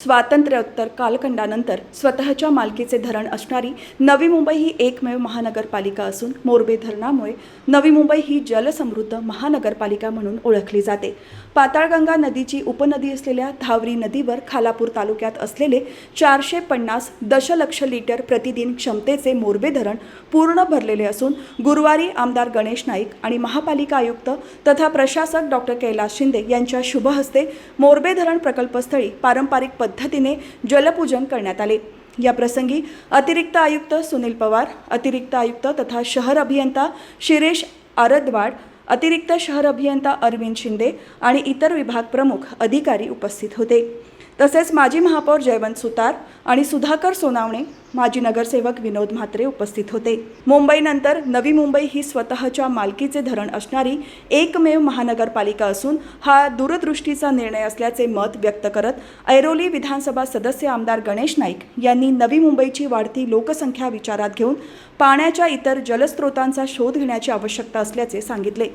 स्वातंत्र्योत्तर कालखंडानंतर स्वतःच्या मालकीचे धरण असणारी नवी मुंबई ही एकमेव महानगरपालिका असून मोरबे धरणामुळे नवी मुंबई ही जलसमृद्ध महानगरपालिका म्हणून ओळखली जाते। पाताळगंगा नदीची उपनदी असलेल्या धावरी नदीवर खालापूर तालुक्यात असलेले 450 दशलक्ष लिटर प्रतिदिन क्षमतेचे मोरबे धरण पूर्ण भरलेले असून गुरुवारी आमदार गणेश नाईक आणि महापालिका आयुक्त तथा प्रशासक डॉक्टर कैलास शिंदे यांच्या शुभ हस्ते मोरबे धरण प्रकल्पस्थळी पारंपरिक पद्धतीने जलपूजन करण्यात आले। या प्रसंगी अतिरिक्त आयुक्त सुनील पवार, अतिरिक्त आयुक्त तथा शहर अभियंता शिरीष आरदवाड, अतिरिक्त शहर अभियंता अरविंद शिंदे आणि इतर विभाग प्रमुख अधिकारी उपस्थित होते। तसेच माजी महापौर जयवंत सुतार आणि सुधाकर सोनावणे, माजी नगरसेवक विनोद म्हात्रे उपस्थित होते। मुंबईनंतर नवी मुंबई ही स्वतःच्या मालकीचे धरण असणारी एकमेव महानगरपालिका असून हा दूरदृष्टीचा निर्णय असल्याचे मत व्यक्त करत ऐरोली विधानसभा सदस्य आमदार गणेश नाईक यांनी नवी मुंबईची वाढती लोकसंख्या विचारात घेऊन पाण्याच्या इतर जलस्रोतांचा शोध घेण्याची आवश्यकता असल्याचे सांगितले।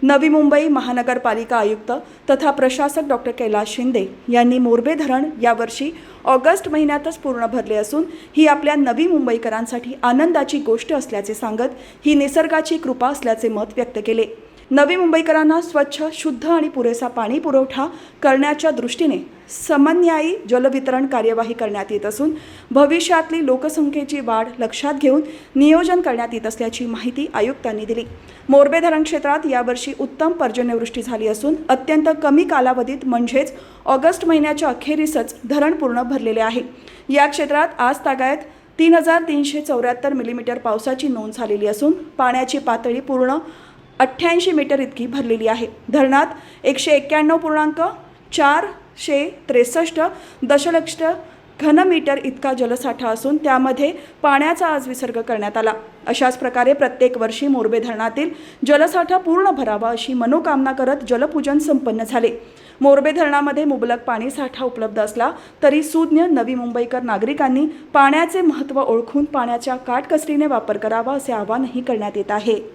नवी मुंबई महानगरपालिका आयुक्त तथा प्रशासक डॉक्टर कैलास शिंदे यांनी मोरबे धरण यावर्षी ऑगस्ट महिन्यातच पूर्ण भरले असून ही आपल्या नवी मुंबईकरांसाठी आनंदाची गोष्ट असल्याचे सांगत ही निसर्गाची कृपा असल्याचे मत व्यक्त केले। नवी मुंबईकरांना स्वच्छ, शुद्ध आणि पुरेसा पाणी पुरवठा करण्याच्या दृष्टीने समन्यायी जलवितरण कार्यवाही करण्यात येत असून भविष्यातली लोकसंख्येची वाढ लक्षात घेऊन नियोजन करण्यात येत असल्याची माहिती आयुक्तांनी दिली। मोरबे धरण क्षेत्रात यावर्षी उत्तम पर्जन्यवृष्टी झाली असून अत्यंत कमी कालावधीत म्हणजेच ऑगस्ट महिन्याच्या अखेरीसच धरण पूर्ण भरलेले आहे। या क्षेत्रात आज तागायत 3374 मिलीमीटर पावसाची नोंद झालेली असून पाण्याची पातळी पूर्ण 88 मीटर इतकी भरलेली आहे। धरणात 191.463 दशलक्ष घनमीटर इतका जलसाठा असून त्यामध्ये पाण्याचा आज विसर्ग करण्यात आला। अशाच प्रकारे प्रत्येक वर्षी मोरबे धरणातील जलसाठा पूर्ण भरावा अशी मनोकामना करत जलपूजन संपन्न झाले। मोरबे धरणामध्ये मुबलक पाणी साठा उपलब्ध असला तरी सुज्ञ नवी मुंबईकर नागरिकांनी पाण्याचे महत्त्व ओळखून पाण्याचा काटकसरीने वापर करावा असे आवाहनही करण्यात येत आहे।